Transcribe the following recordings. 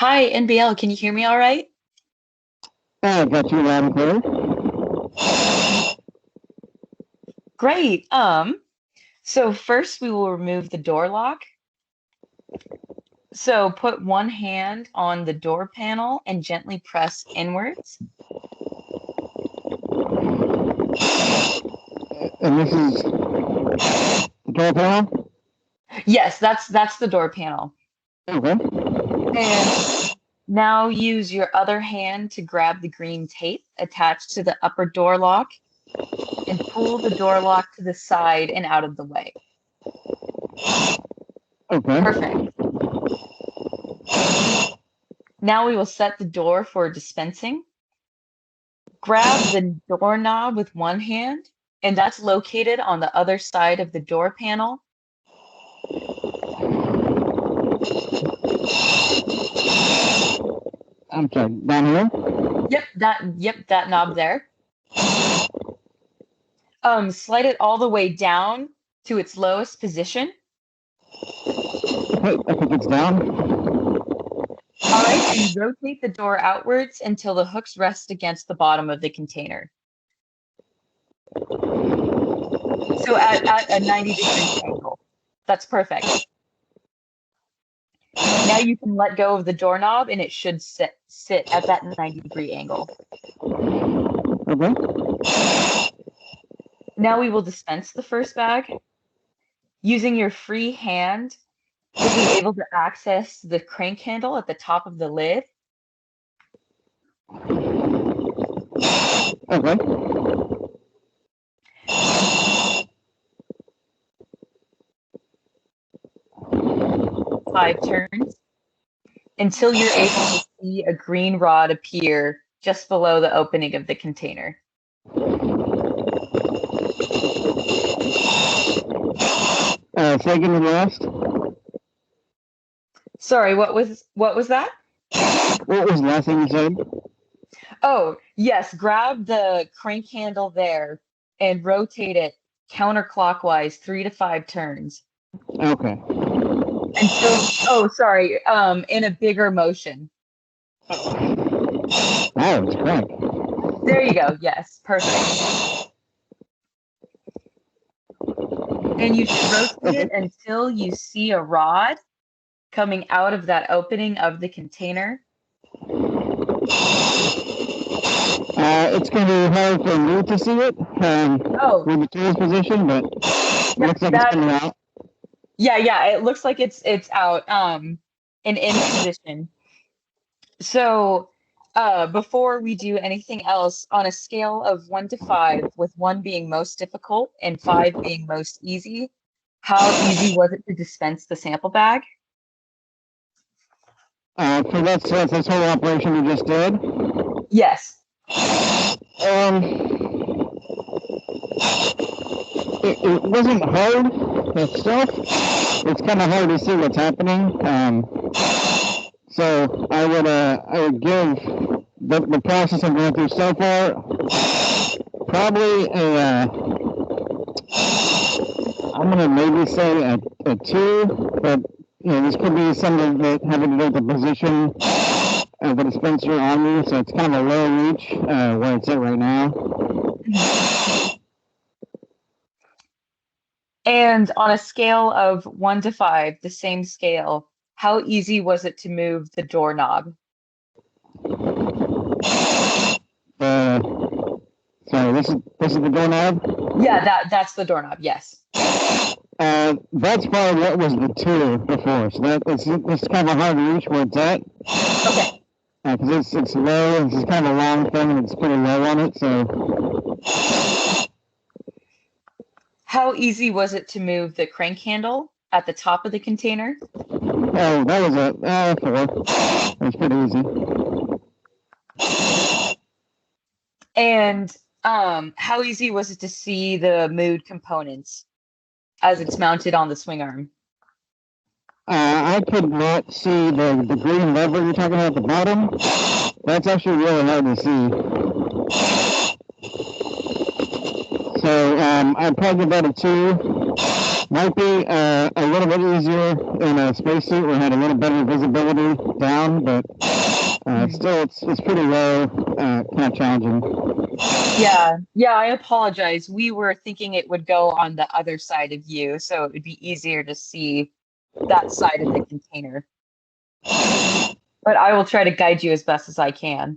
Hi, NBL. Can you hear me all right? I got you loud and clear. Great. So first we will remove the door lock. So put one hand on the door panel and gently press inwards. And this is the door panel? Yes, that's the door panel. Okay. And now use your other hand to grab the green tape attached to the upper door lock and pull the door lock to the side and out of the way. Okay. Perfect. Now we will set the door for dispensing. Grab the doorknob with one hand, and that's located on the other side of the door panel. I'm sorry, down here? Yep, that knob there. Slide it all the way down to its lowest position. Okay, I think it's down. All right, and rotate the door outwards until the hooks rest against the bottom of the container. So at a 90-degree angle. That's perfect. Now you can let go of the doorknob and it should sit at that 90-degree angle. Okay. Now we will dispense the first bag. Using your free hand, you'll be able to access the crank handle at the top of the lid. Okay. 5 turns until you're able to see a green rod appear just below the opening of the container. Second and last. Sorry, what was that? What was the last thing you said? Oh, yes, grab the crank handle there and rotate it counterclockwise 3 to 5 turns. Okay. In a bigger motion. That was quick. There you go. Yes, perfect. And you should rotate it until you see a rod coming out of that opening of the container. It's going to be hard for me to see it with the tools position, but it looks like it's coming out. Yeah, it looks like it's out and in position. So before we do anything else, on a scale of 1 to 5, with 1 being most difficult and 5 being most easy, how easy was it to dispense the sample bag? For this whole operation we just did? Yes. It wasn't hard itself. It's kind of hard to see what's happening. So I would give the process I'm going through so far probably I'm going to maybe say a 2, but this could be something that having to do with the position of the dispenser on me, so it's kind of a low reach where it's at right now. And on a scale of 1 to 5, the same scale, how easy was it to move the doorknob? Sorry, this is the doorknob? Yeah, that's the doorknob, yes. That's probably what was the 2 before, so it's kind of a hard reach where it's at. Okay. Because it's low, it's kind of a long thing, and it's pretty low on it, so. How easy was it to move the crank handle at the top of the container? Oh, that was a 4. That was pretty easy. And how easy was it to see the mood components as it's mounted on the swing arm? I could not see the green lever you're talking about at the bottom. That's actually really hard to see. So I'd probably give that a 2. Might be a little bit easier in a spacesuit where it had a little better visibility down, but still it's pretty low, kind of challenging. Yeah, I apologize. We were thinking it would go on the other side of you, so it would be easier to see that side of the container. But I will try to guide you as best as I can.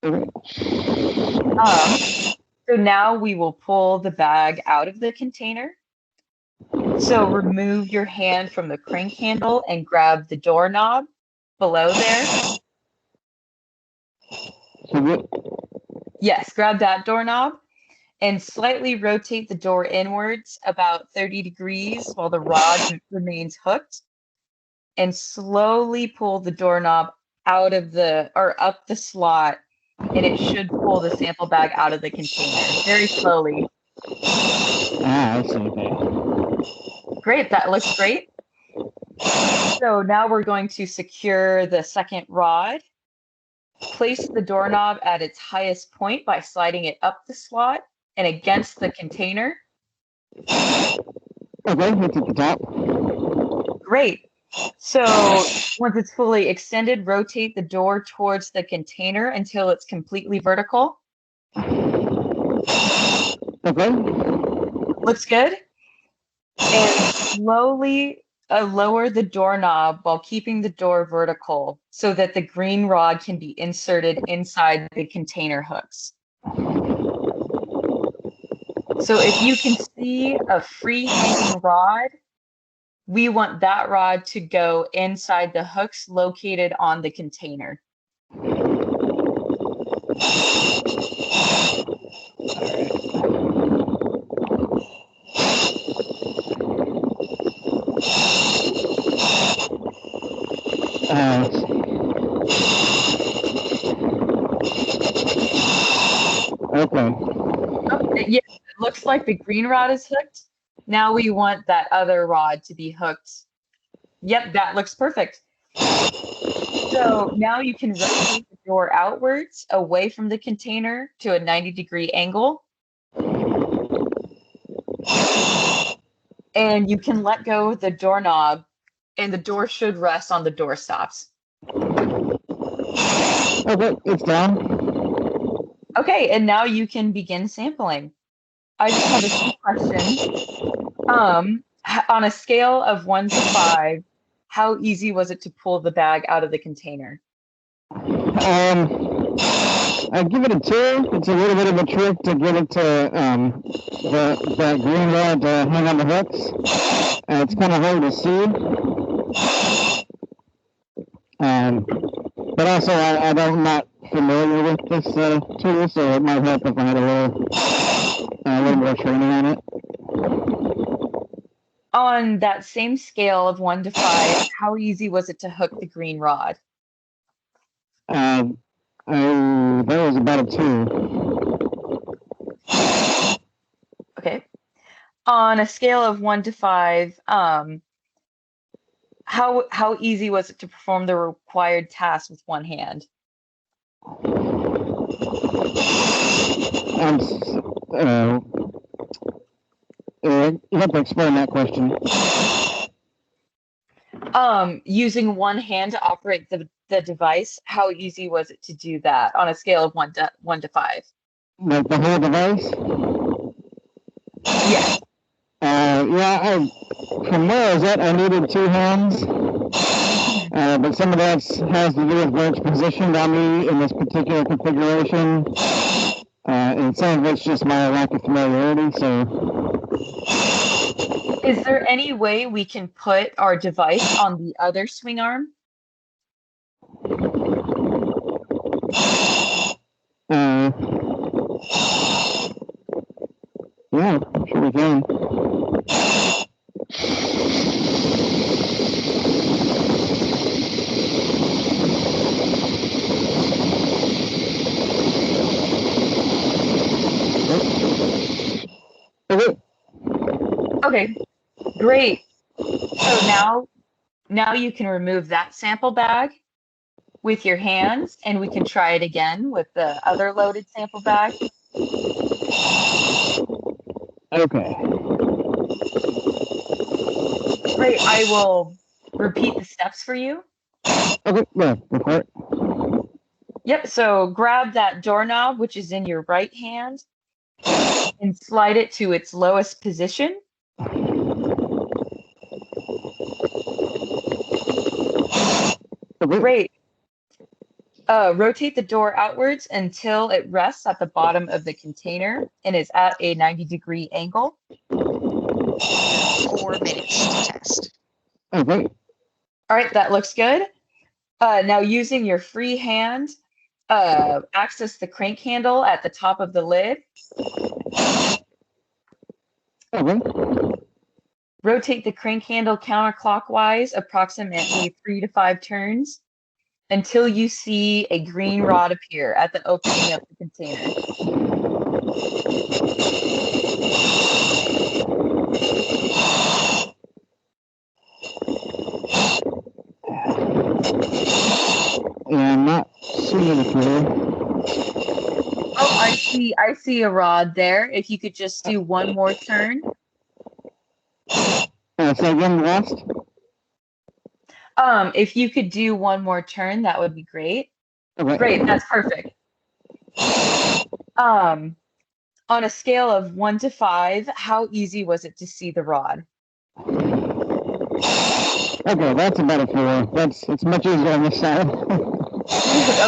So now we will pull the bag out of the container. So remove your hand from the crank handle and grab the doorknob below there. Yes, grab that doorknob and slightly rotate the door inwards about 30 degrees while the rod remains hooked. And slowly pull the doorknob out of up the slot, and it should pull the sample bag out of the container very slowly. I see. Okay. Great, that looks great. So now we're going to secure the second rod. Place the doorknob at its highest point by sliding it up the slot and against the container. Okay, it's at the top. Great. So once it's fully extended, rotate the door towards the container until it's completely vertical. Okay. Looks good. And slowly lower the doorknob while keeping the door vertical so that the green rod can be inserted inside the container hooks. So if you can see a free hanging rod, we want that rod to go inside the hooks located on the container. Okay. Yeah, it looks like the green rod is hooked. Now we want that other rod to be hooked. Yep, that looks perfect. So now you can rotate the door outwards away from the container to a 90-degree angle. And you can let go of the doorknob, and the door should rest on the door stops. Okay, it's down. Okay, and now you can begin sampling. I just have a few questions. On a scale of 1 to 5, how easy was it to pull the bag out of the container? I'd give it a 2. It's a little bit of a trick to get it to the green rod to hang on the hooks. It's kind of hard to see. But also, I'm not familiar with this tool, so it might help if I had a little more training on it. On that same scale of 1 to 5, how easy was it to hook the green rod? That was about a 2. Okay. On a scale of 1 to 5, how easy was it to perform the required task with one hand? You have to explain that question. Using one hand to operate the device, how easy was it to do that on a scale of 1 to 5? Like the whole device? Yes. From where I was at, I needed 2 hands. But some of that has to do with where it's positioned on me in this particular configuration. And some of it's just my lack of familiarity, so. Is there any way we can put our device on the other swing arm? Yeah, I'm sure we can. Okay, great. So now you can remove that sample bag with your hands, and we can try it again with the other loaded sample bag. Okay. Great. I will repeat the steps for you. Okay, yeah, go for it. Yep. So grab that doorknob, which is in your right hand, and slide it to its lowest position. Okay. Great. Rotate the door outwards until it rests at the bottom of the container and is at a 90-degree angle. 4 minutes to test. Okay. All right, that looks good. Now using your free hand, access the crank handle at the top of the lid. Okay. Rotate the crank handle counterclockwise approximately 3 to 5 turns until you see a green rod appear at the opening of the container. Yeah, I'm not seeing it here. Oh, I see a rod there. If you could just do one more turn. Say again, last? If you could do one more turn, that would be great. Okay. Great, that's perfect. On a scale of 1 to 5, how easy was it to see the rod? Okay, that's about a 4. It's much easier on this side.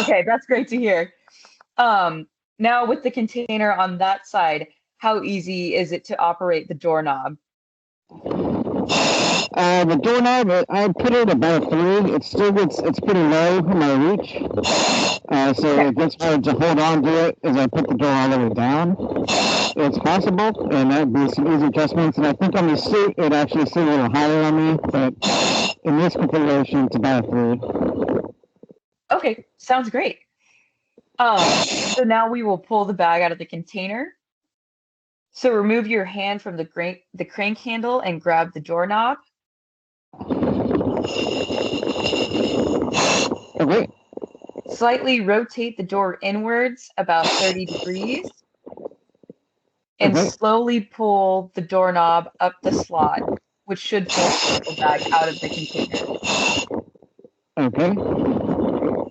Okay, that's great to hear. Now with the container on that side, how easy is it to operate the doorknob? The doorknob, I put it about a 3. It's pretty low in my reach. So Okay. it gets hard to hold on to it as I put the door all the way down. It's possible, and that'd be some easy adjustments. And I think on the seat, it actually sit a little higher on me, but in this configuration, it's about a 3. Okay, sounds great. So now we will pull the bag out of the container. So remove your hand from the crank handle and grab the doorknob. Okay. Slightly rotate the door inwards about 30 degrees and Okay. slowly pull the doorknob up the slot, which should pull the purple bag out of the container. Okay.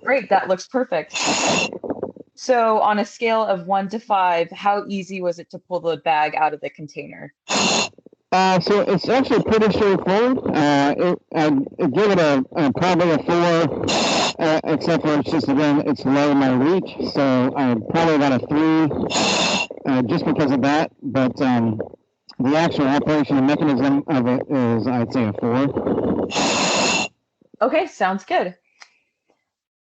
Great, that looks perfect. So on a scale of 1 to 5, how easy was it to pull the bag out of the container? So it's actually pretty straightforward. I'd give it probably a 4, except for it's just, again, it's low in my reach. So probably about a 3, just because of that. But the actual operation and mechanism of it is, I'd say, a 4. Okay, sounds good.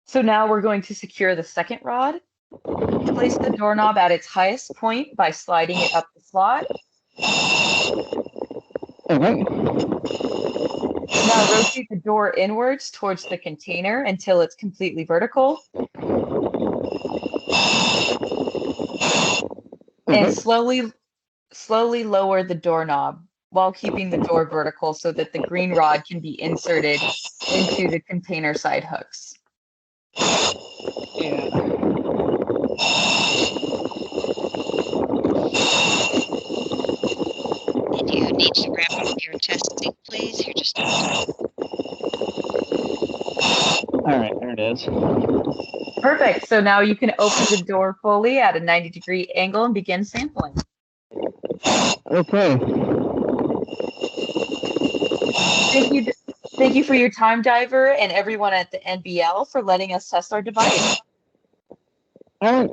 So now we're going to secure the second rod. Place the doorknob at its highest point by sliding it up the slot. Okay. Now rotate the door inwards towards the container until it's completely vertical. And slowly lower the doorknob while keeping the door vertical so that the green rod can be inserted into the container side hooks. Yeah. And you need to wrap up your testing, please. You're just All right, there it is. Perfect. So now you can open the door fully at a 90-degree angle and begin sampling. Okay. Thank you for your time, Diver, and everyone at the NBL for letting us test our device. All right.